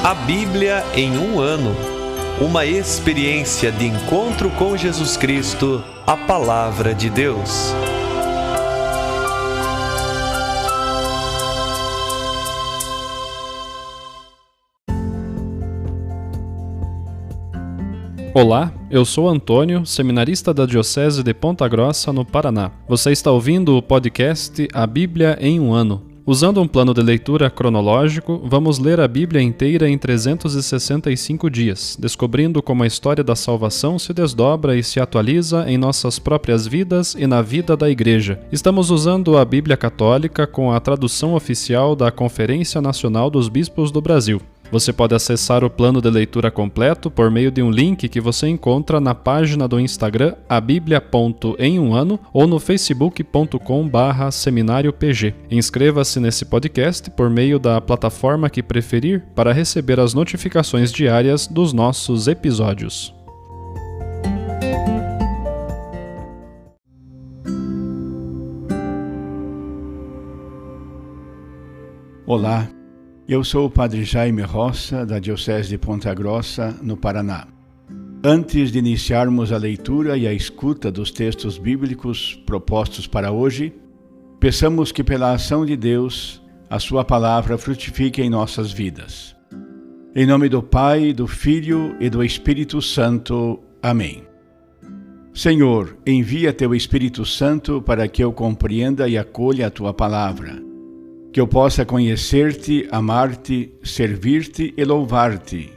A Bíblia em um ano. Uma experiência de encontro com Jesus Cristo, a Palavra de Deus. Olá, eu sou Antônio, seminarista da Diocese de Ponta Grossa, no Paraná. Você está ouvindo o podcast A Bíblia em um ano. Usando um plano de leitura cronológico, vamos ler a Bíblia inteira em 365 dias, descobrindo como a história da salvação se desdobra e se atualiza em nossas próprias vidas e na vida da Igreja. Estamos usando a Bíblia Católica com a tradução oficial da Conferência Nacional dos Bispos do Brasil. Você pode acessar o plano de leitura completo por meio de um link que você encontra na página do Instagram abiblia.emuano ou no facebook.com/seminariopg. Inscreva-se nesse podcast por meio da plataforma que preferir para receber as notificações diárias dos nossos episódios. Olá, eu sou o Padre Jaime Roça, da Diocese de Ponta Grossa, no Paraná. Antes de iniciarmos a leitura e a escuta dos textos bíblicos propostos para hoje, peçamos que pela ação de Deus, a sua palavra frutifique em nossas vidas. Em nome do Pai, do Filho e do Espírito Santo. Amém. Senhor, envia teu Espírito Santo para que eu compreenda e acolha a tua palavra, que eu possa conhecer-te, amar-te, servir-te e louvar-te,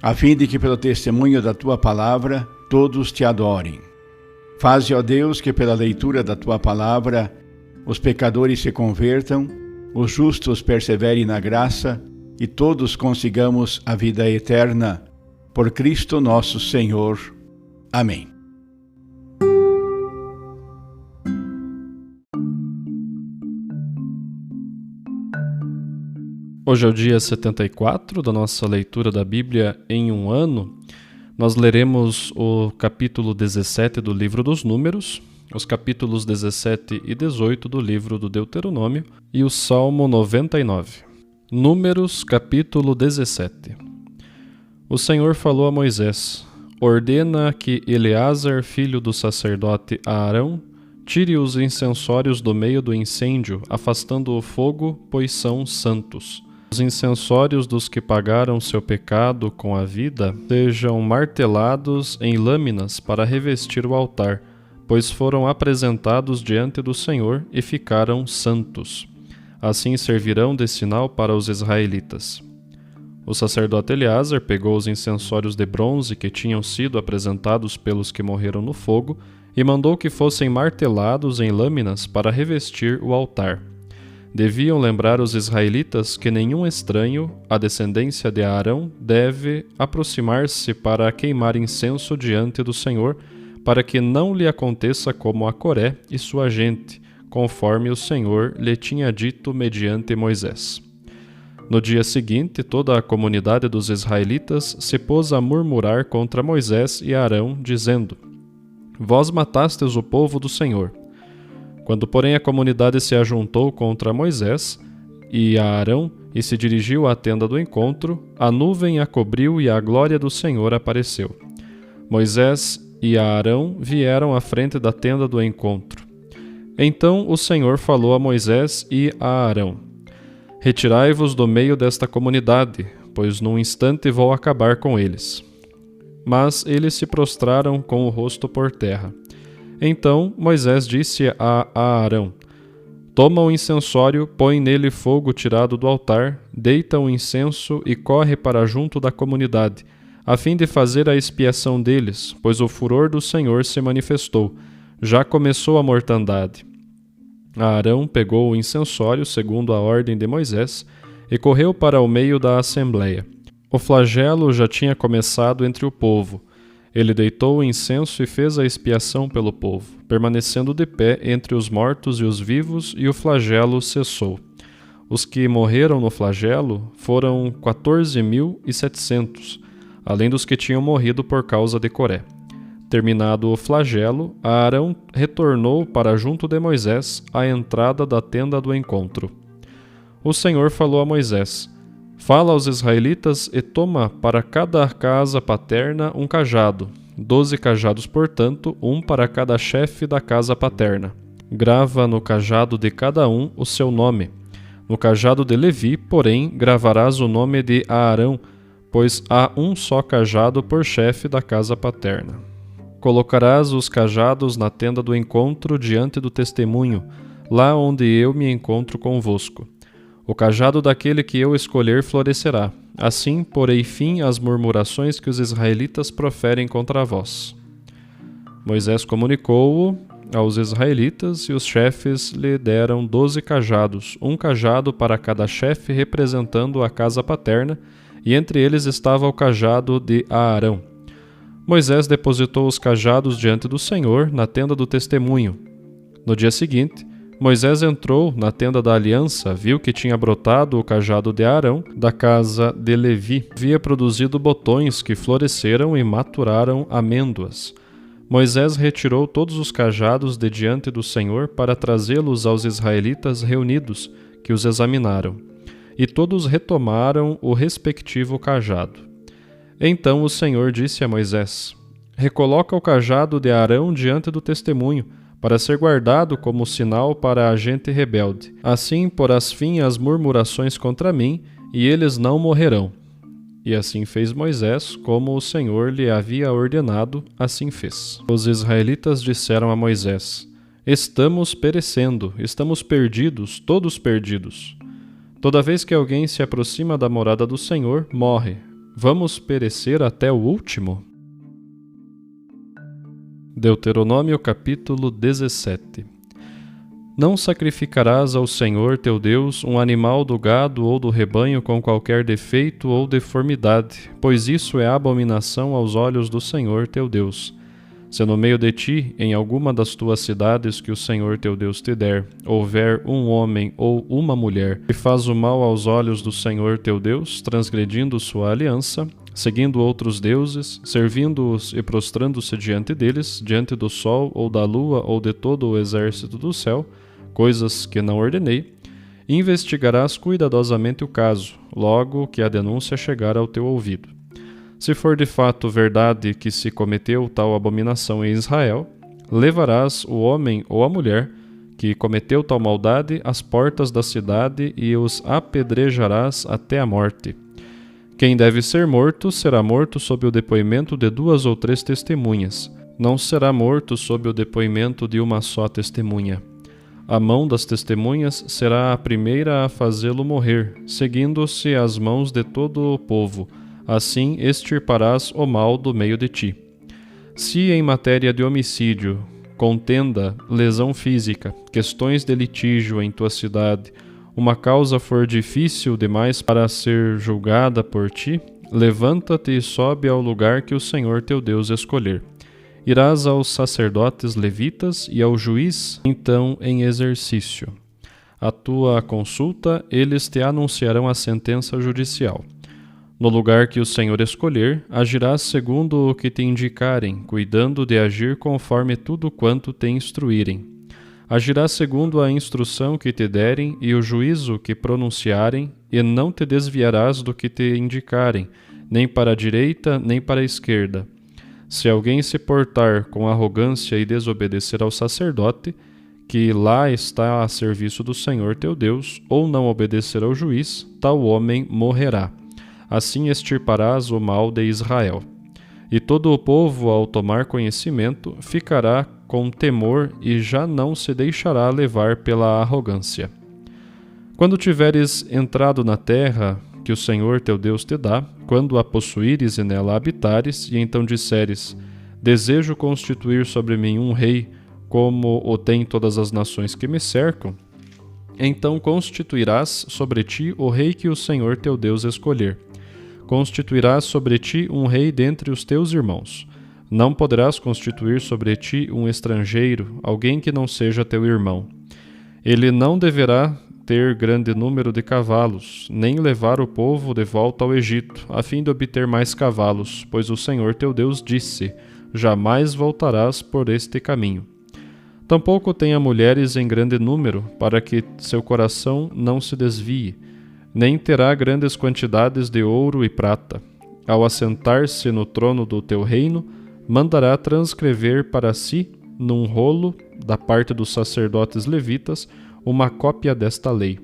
a fim de que pelo testemunho da tua palavra todos te adorem. Faze, ó Deus, que pela leitura da tua palavra os pecadores se convertam, os justos perseverem na graça e todos consigamos a vida eterna. Por Cristo nosso Senhor. Amém. Hoje é o dia 74 da nossa leitura da Bíblia em um ano. Nós leremos o capítulo 17 do livro dos Números, os capítulos 17 e 18 do livro do Deuteronômio e o Salmo 99. Números, capítulo 17. O Senhor falou a Moisés: ordena que Eleazar, filho do sacerdote Aarão, tire os incensórios do meio do incêndio, afastando o fogo, pois são santos. Os incensórios dos que pagaram seu pecado com a vida sejam martelados em lâminas para revestir o altar, pois foram apresentados diante do Senhor e ficaram santos. Assim servirão de sinal para os israelitas. O sacerdote Eleazar pegou os incensórios de bronze que tinham sido apresentados pelos que morreram no fogo e mandou que fossem martelados em lâminas para revestir o altar. Deviam lembrar os israelitas que nenhum estranho, a descendência de Arão, deve aproximar-se para queimar incenso diante do Senhor, para que não lhe aconteça como a Coré e sua gente, conforme o Senhor lhe tinha dito mediante Moisés. No dia seguinte, toda a comunidade dos israelitas se pôs a murmurar contra Moisés e Arão, dizendo: Vós matastes o povo do Senhor. Quando, porém, a comunidade se ajuntou contra Moisés e a Arão e se dirigiu à tenda do encontro, a nuvem a cobriu e a glória do Senhor apareceu. Moisés e a Arão vieram à frente da tenda do encontro. Então o Senhor falou a Moisés e a Arão: retirai-vos do meio desta comunidade, pois num instante vou acabar com eles. Mas eles se prostraram com o rosto por terra. Então Moisés disse a Arão: toma o incensório, põe nele fogo tirado do altar, deita o incenso e corre para junto da comunidade, a fim de fazer a expiação deles, pois o furor do Senhor se manifestou, já começou a mortandade. Arão pegou o incensório, segundo a ordem de Moisés, e correu para o meio da assembleia. O flagelo já tinha começado entre o povo. Ele deitou o incenso e fez a expiação pelo povo, permanecendo de pé entre os mortos e os vivos, e o flagelo cessou. Os que morreram no flagelo foram 14.700, além dos que tinham morrido por causa de Coré. Terminado o flagelo, Arão retornou para junto de Moisés à entrada da tenda do encontro. O Senhor falou a Moisés: Fala aos israelitas e toma para cada casa paterna um cajado, 12 cajados, portanto, um para cada chefe da casa paterna. Grava no cajado de cada um o seu nome. No cajado de Levi, porém, gravarás o nome de Aarão, pois há um só cajado por chefe da casa paterna. Colocarás os cajados na tenda do encontro diante do testemunho, lá onde eu me encontro convosco. O cajado daquele que eu escolher florescerá. Assim porei fim às murmurações que os israelitas proferem contra vós. Moisés comunicou-o aos israelitas, e os chefes lhe deram 12 cajados, um cajado para cada chefe representando a casa paterna, e entre eles estava o cajado de Aarão. Moisés depositou os cajados diante do Senhor na tenda do testemunho. No dia seguinte, Moisés entrou na tenda da aliança, viu que tinha brotado o cajado de Aarão da casa de Levi. Havia produzido botões que floresceram e maturaram amêndoas. Moisés retirou todos os cajados de diante do Senhor para trazê-los aos israelitas reunidos, que os examinaram. E todos retomaram o respectivo cajado. Então o Senhor disse a Moisés: Recoloca o cajado de Aarão diante do testemunho, para ser guardado como sinal para a gente rebelde. Assim porás fim às murmurações contra mim, e eles não morrerão. E assim fez Moisés, como o Senhor lhe havia ordenado, assim fez. Os israelitas disseram a Moisés: Estamos perecendo, estamos perdidos, todos perdidos. Toda vez que alguém se aproxima da morada do Senhor, morre. Vamos perecer até o último? Deuteronômio capítulo 17. Não sacrificarás ao Senhor teu Deus um animal do gado ou do rebanho com qualquer defeito ou deformidade, pois isso é abominação aos olhos do Senhor teu Deus. Se no meio de ti, em alguma das tuas cidades que o Senhor teu Deus te der, houver um homem ou uma mulher que faz o mal aos olhos do Senhor teu Deus, transgredindo sua aliança, seguindo outros deuses, servindo-os e prostrando-se diante deles, diante do sol ou da lua ou de todo o exército do céu, coisas que não ordenei, investigarás cuidadosamente o caso, logo que a denúncia chegar ao teu ouvido. Se for de fato verdade que se cometeu tal abominação em Israel, levarás o homem ou a mulher que cometeu tal maldade às portas da cidade e os apedrejarás até a morte. Quem deve ser morto será morto sob o depoimento de 2 ou 3 testemunhas. Não será morto sob o depoimento de uma só testemunha. A mão das testemunhas será a primeira a fazê-lo morrer, seguindo-se as mãos de todo o povo. Assim extirparás o mal do meio de ti. Se em matéria de homicídio, contenda, lesão física, questões de litígio em tua cidade, uma causa for difícil demais para ser julgada por ti, levanta-te e sobe ao lugar que o Senhor teu Deus escolher. Irás aos sacerdotes levitas e ao juiz, então em exercício. À tua consulta, eles te anunciarão a sentença judicial. No lugar que o Senhor escolher, agirás segundo o que te indicarem, cuidando de agir conforme tudo quanto te instruírem. Agirás segundo a instrução que te derem e o juízo que pronunciarem, e não te desviarás do que te indicarem, nem para a direita, nem para a esquerda. Se alguém se portar com arrogância e desobedecer ao sacerdote, que lá está a serviço do Senhor teu Deus, ou não obedecer ao juiz, tal homem morrerá. Assim extirparás o mal de Israel. E todo o povo, ao tomar conhecimento, ficará com temor e já não se deixará levar pela arrogância. Quando tiveres entrado na terra que o Senhor teu Deus te dá, quando a possuíres e nela habitares, e então disseres: Desejo constituir sobre mim um rei, como o têm todas as nações que me cercam, então constituirás sobre ti o rei que o Senhor teu Deus escolher. Constituirás sobre ti um rei dentre os teus irmãos. Não poderás constituir sobre ti um estrangeiro, alguém que não seja teu irmão. Ele não deverá ter grande número de cavalos, nem levar o povo de volta ao Egito, a fim de obter mais cavalos, pois o Senhor teu Deus disse: Jamais voltarás por este caminho. Tampouco tenha mulheres em grande número, para que seu coração não se desvie. nem terá grandes quantidades de ouro e prata. Ao assentar-se no trono do teu reino, mandará transcrever para si, num rolo, da parte dos sacerdotes levitas, uma cópia desta lei.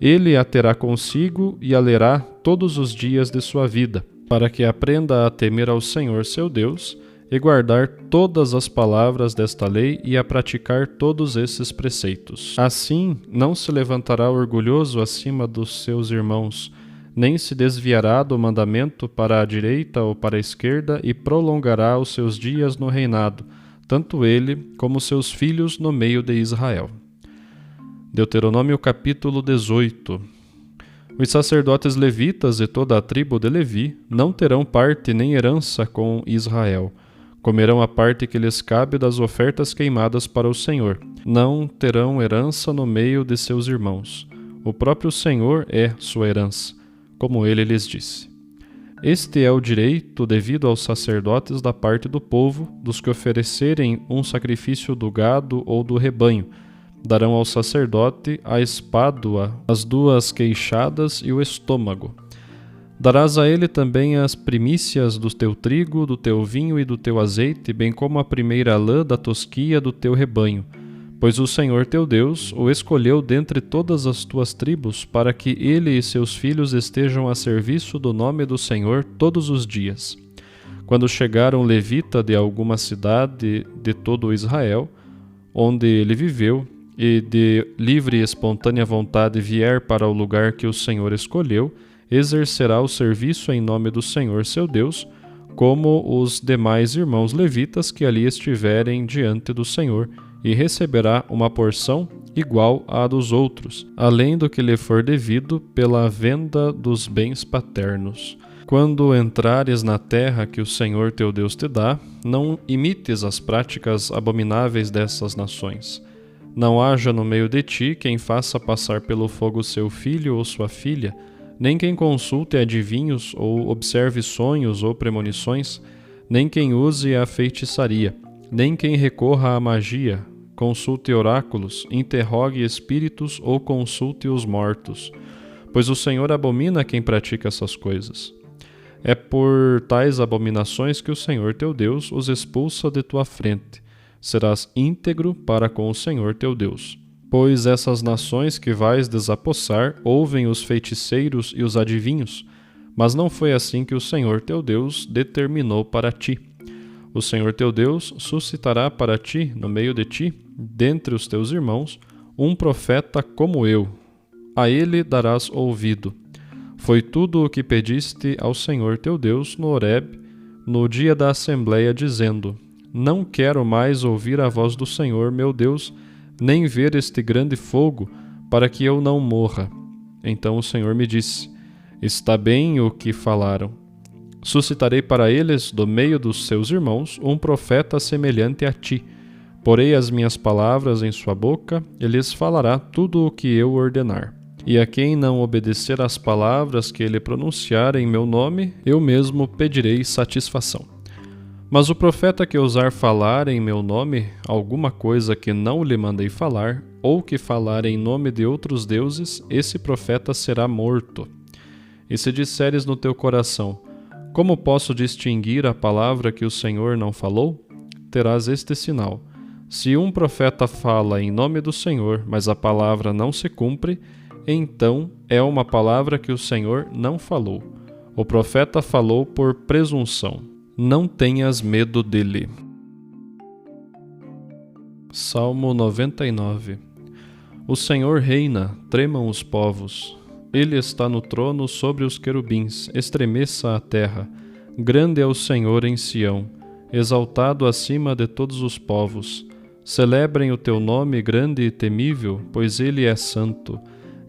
Ele a terá consigo e a lerá todos os dias de sua vida, para que aprenda a temer ao Senhor seu Deus e guardar todas as palavras desta lei e a praticar todos esses preceitos. Assim, não se levantará orgulhoso acima dos seus irmãos, nem se desviará do mandamento para a direita ou para a esquerda e prolongará os seus dias no reinado, tanto ele como seus filhos no meio de Israel. Deuteronômio capítulo 18. Os sacerdotes levitas e toda a tribo de Levi não terão parte nem herança com Israel. Comerão a parte que lhes cabe das ofertas queimadas para o Senhor. Não terão herança no meio de seus irmãos. O próprio Senhor é sua herança, como ele lhes disse. Este é o direito devido aos sacerdotes da parte do povo, dos que oferecerem um sacrifício do gado ou do rebanho. Darão ao sacerdote a espádua, as duas queixadas e o estômago. Darás a ele também as primícias do teu trigo, do teu vinho e do teu azeite, bem como a primeira lã da tosquia do teu rebanho. Pois o Senhor teu Deus o escolheu dentre todas as tuas tribos, para que ele e seus filhos estejam a serviço do nome do Senhor todos os dias. Quando chegar um levita de alguma cidade de todo Israel, onde ele viveu, e de livre e espontânea vontade vier para o lugar que o Senhor escolheu, exercerá o serviço em nome do Senhor seu Deus, como os demais irmãos levitas que ali estiverem diante do Senhor, e receberá uma porção igual à dos outros, além do que lhe for devido pela venda dos bens paternos. Quando entrares na terra que o Senhor teu Deus te dá, não imites as práticas abomináveis dessas nações. Não haja no meio de ti quem faça passar pelo fogo seu filho ou sua filha, nem quem consulte adivinhos ou observe sonhos ou premonições, nem quem use a feitiçaria, nem quem recorra à magia, consulte oráculos, interrogue espíritos ou consulte os mortos, pois o Senhor abomina quem pratica essas coisas. É por tais abominações que o Senhor teu Deus os expulsa de tua frente. Serás íntegro para com o Senhor teu Deus. Pois essas nações que vais desapossar ouvem os feiticeiros e os adivinhos, mas não foi assim que o Senhor teu Deus determinou para ti. O Senhor teu Deus suscitará para ti, no meio de ti, dentre os teus irmãos, um profeta como eu. A ele darás ouvido. Foi tudo o que pediste ao Senhor teu Deus no Horebe, no dia da assembleia, dizendo: Não quero mais ouvir a voz do Senhor, meu Deus, nem ver este grande fogo, para que eu não morra. Então o Senhor me disse: Está bem o que falaram. Suscitarei para eles, do meio dos seus irmãos, um profeta semelhante a ti. Porei as minhas palavras em sua boca, e lhes falará tudo o que eu ordenar. E a quem não obedecer às palavras que ele pronunciar em meu nome, eu mesmo pedirei satisfação. Mas o profeta que ousar falar em meu nome alguma coisa que não lhe mandei falar, ou que falar em nome de outros deuses, esse profeta será morto. E se disseres no teu coração: Como posso distinguir a palavra que o Senhor não falou? Terás este sinal. Se um profeta fala em nome do Senhor, mas a palavra não se cumpre, então é uma palavra que o Senhor não falou. O profeta falou por presunção. Não tenhas medo dele. Salmo 99. O Senhor reina, tremam os povos. Ele está no trono sobre os querubins, estremeça a terra. Grande é o Senhor em Sião, exaltado acima de todos os povos. Celebrem o teu nome grande e temível, pois ele é santo.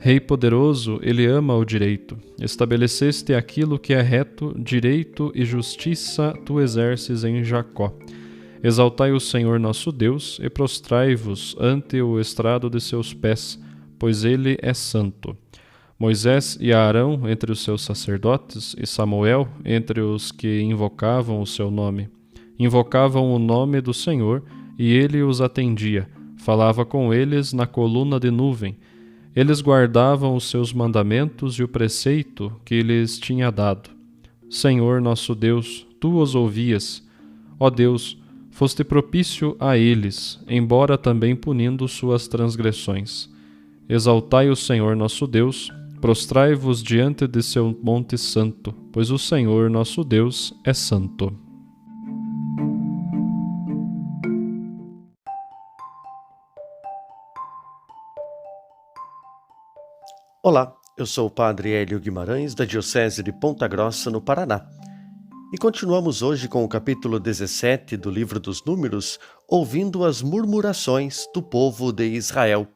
Rei poderoso, ele ama o direito. Estabeleceste aquilo que é reto, direito e justiça tu exerces em Jacó. Exaltai o Senhor nosso Deus e prostrai-vos ante o estrado de seus pés, pois ele é santo. Moisés e Arão entre os seus sacerdotes, e Samuel entre os que invocavam o seu nome. Invocavam o nome do Senhor, e ele os atendia. Falava com eles na coluna de nuvem. Eles guardavam os seus mandamentos e o preceito que lhes tinha dado. Senhor nosso Deus, tu os ouvias. Ó Deus, foste propício a eles, embora também punindo suas transgressões. Exaltai o Senhor nosso Deus, prostrai-vos diante de seu monte santo, pois o Senhor nosso Deus é santo. Olá, eu sou o Padre Hélio Guimarães, da Diocese de Ponta Grossa, no Paraná. E continuamos hoje com o capítulo 17 do Livro dos Números, ouvindo as murmurações do povo de Israel.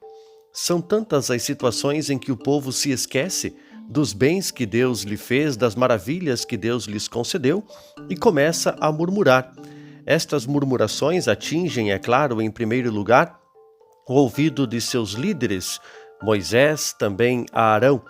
São tantas as situações em que o povo se esquece dos bens que Deus lhe fez, das maravilhas que Deus lhes concedeu, e começa a murmurar. Estas murmurações atingem, é claro, em primeiro lugar, o ouvido de seus líderes, Moisés, também Arão,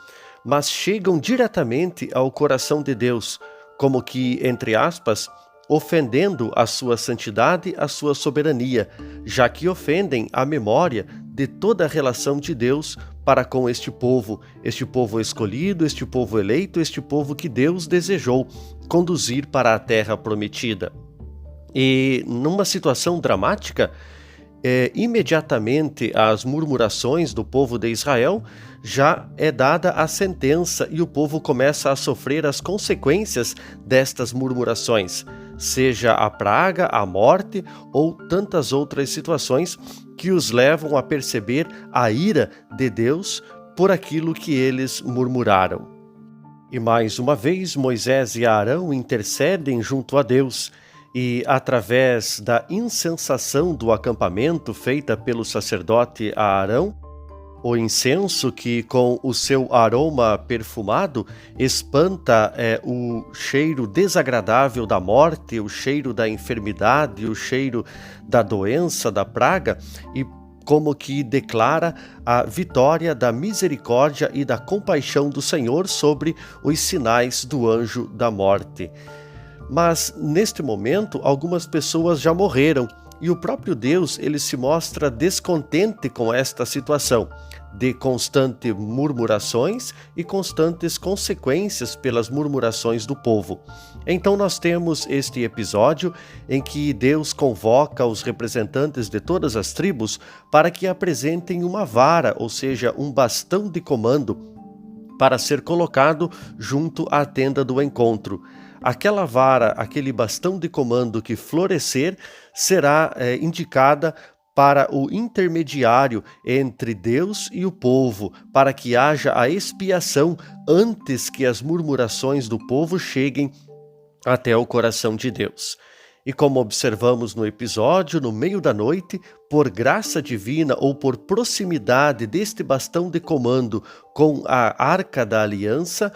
mas chegam diretamente ao coração de Deus, como que, entre aspas, ofendendo a sua santidade, a sua soberania, já que ofendem a memória de toda a relação de Deus para com este povo escolhido, este povo eleito, este povo que Deus desejou conduzir para a terra prometida. E numa situação dramática, imediatamente às murmurações do povo de Israel, já é dada a sentença e o povo começa a sofrer as consequências destas murmurações, seja a praga, a morte ou tantas outras situações que os levam a perceber a ira de Deus por aquilo que eles murmuraram. E mais uma vez Moisés e Arão intercedem junto a Deus, e através da incensação do acampamento feita pelo sacerdote Arão, o incenso que com o seu aroma perfumado espanta o cheiro desagradável da morte, o cheiro da enfermidade, o cheiro da doença, da praga, e como que declara a vitória da misericórdia e da compaixão do Senhor sobre os sinais do anjo da morte. Mas, neste momento, algumas pessoas já morreram e o próprio Deus ele se mostra descontente com esta situação de constantes murmurações e constantes consequências pelas murmurações do povo. Então nós temos este episódio em que Deus convoca os representantes de todas as tribos para que apresentem uma vara, ou seja, um bastão de comando, para ser colocado junto à tenda do encontro. Aquela vara, aquele bastão de comando que florescer, será indicada para o intermediário entre Deus e o povo, para que haja a expiação antes que as murmurações do povo cheguem até o coração de Deus. E como observamos no episódio, no meio da noite, por graça divina ou por proximidade deste bastão de comando com a Arca da Aliança,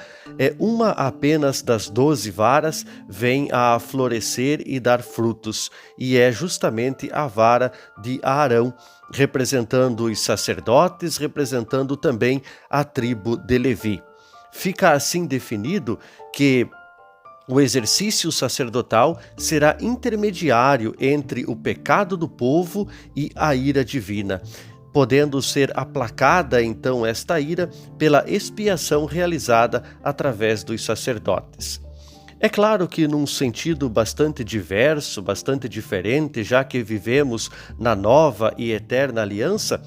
uma apenas das 12 varas vem a florescer e dar frutos, e é justamente a vara de Arão, representando os sacerdotes, representando também a tribo de Levi. Fica assim definido que o exercício sacerdotal será intermediário entre o pecado do povo e a ira divina, podendo ser aplacada então esta ira pela expiação realizada através dos sacerdotes. É claro que num sentido bastante diverso, bastante diferente, já que vivemos na nova e eterna aliança,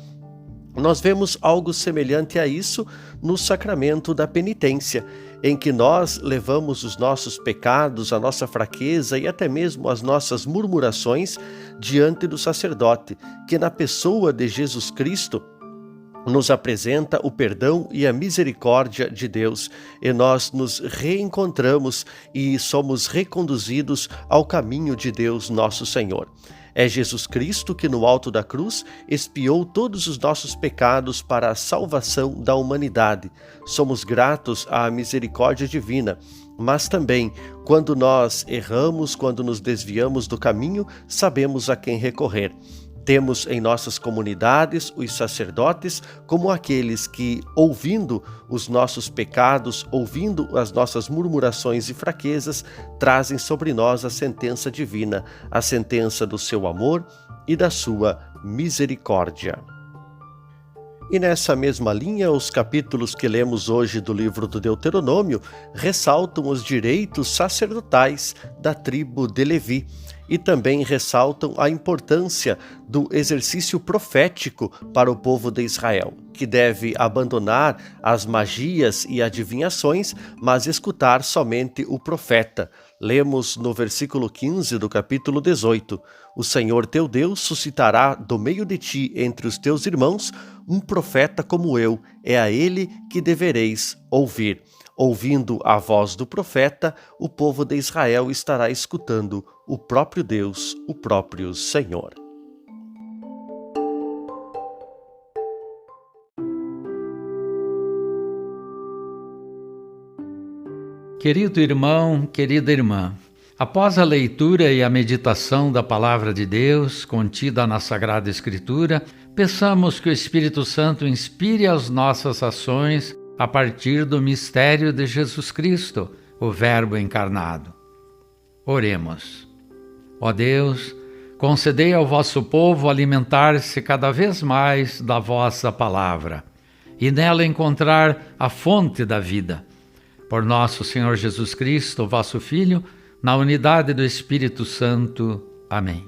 nós vemos algo semelhante a isso no sacramento da penitência, em que nós levamos os nossos pecados, a nossa fraqueza e até mesmo as nossas murmurações diante do sacerdote, que na pessoa de Jesus Cristo nos apresenta o perdão e a misericórdia de Deus, e nós nos reencontramos e somos reconduzidos ao caminho de Deus nosso Senhor. É Jesus Cristo que no alto da cruz expiou todos os nossos pecados para a salvação da humanidade. Somos gratos à misericórdia divina, mas também, quando nós erramos, quando nos desviamos do caminho, sabemos a quem recorrer. Temos em nossas comunidades os sacerdotes como aqueles que, ouvindo os nossos pecados, ouvindo as nossas murmurações e fraquezas, trazem sobre nós a sentença divina, a sentença do seu amor e da sua misericórdia. E nessa mesma linha, os capítulos que lemos hoje do livro do Deuteronômio ressaltam os direitos sacerdotais da tribo de Levi e também ressaltam a importância do exercício profético para o povo de Israel, que deve abandonar as magias e adivinhações, mas escutar somente o profeta. Lemos no versículo 15 do capítulo 18: O Senhor teu Deus suscitará do meio de ti, entre os teus irmãos, um profeta como eu, é a ele que devereis ouvir. Ouvindo a voz do profeta, o povo de Israel estará escutando o próprio Deus, o próprio Senhor. Querido irmão, querida irmã, após a leitura e a meditação da Palavra de Deus contida na Sagrada Escritura, peçamos que o Espírito Santo inspire as nossas ações a partir do mistério de Jesus Cristo, o Verbo encarnado. Oremos. Ó Deus, concedei ao vosso povo alimentar-se cada vez mais da vossa palavra e nela encontrar a fonte da vida. Por nosso Senhor Jesus Cristo, vosso Filho, na unidade do Espírito Santo. Amém.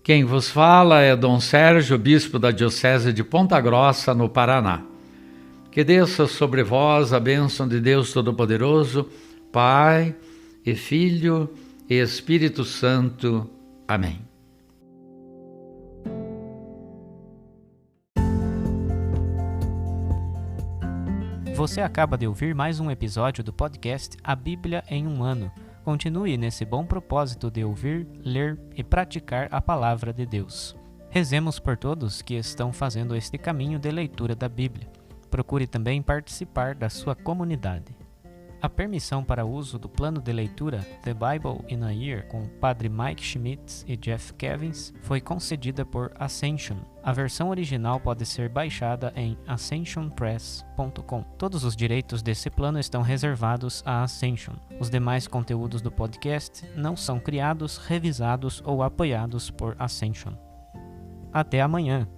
Quem vos fala é Dom Sérgio, bispo da Diocese de Ponta Grossa, no Paraná. Que desça sobre vós a bênção de Deus Todo-Poderoso, Pai e Filho e Espírito Santo. Amém. Você acaba de ouvir mais um episódio do podcast A Bíblia em um Ano. Continue nesse bom propósito de ouvir, ler e praticar a Palavra de Deus. Rezemos por todos que estão fazendo este caminho de leitura da Bíblia. Procure também participar da sua comunidade. A permissão para uso do plano de leitura The Bible in a Year com o Padre Mike Schmitz e Jeff Kevins foi concedida por Ascension. A versão original pode ser baixada em ascensionpress.com. Todos os direitos desse plano estão reservados à Ascension. Os demais conteúdos do podcast não são criados, revisados ou apoiados por Ascension. Até amanhã!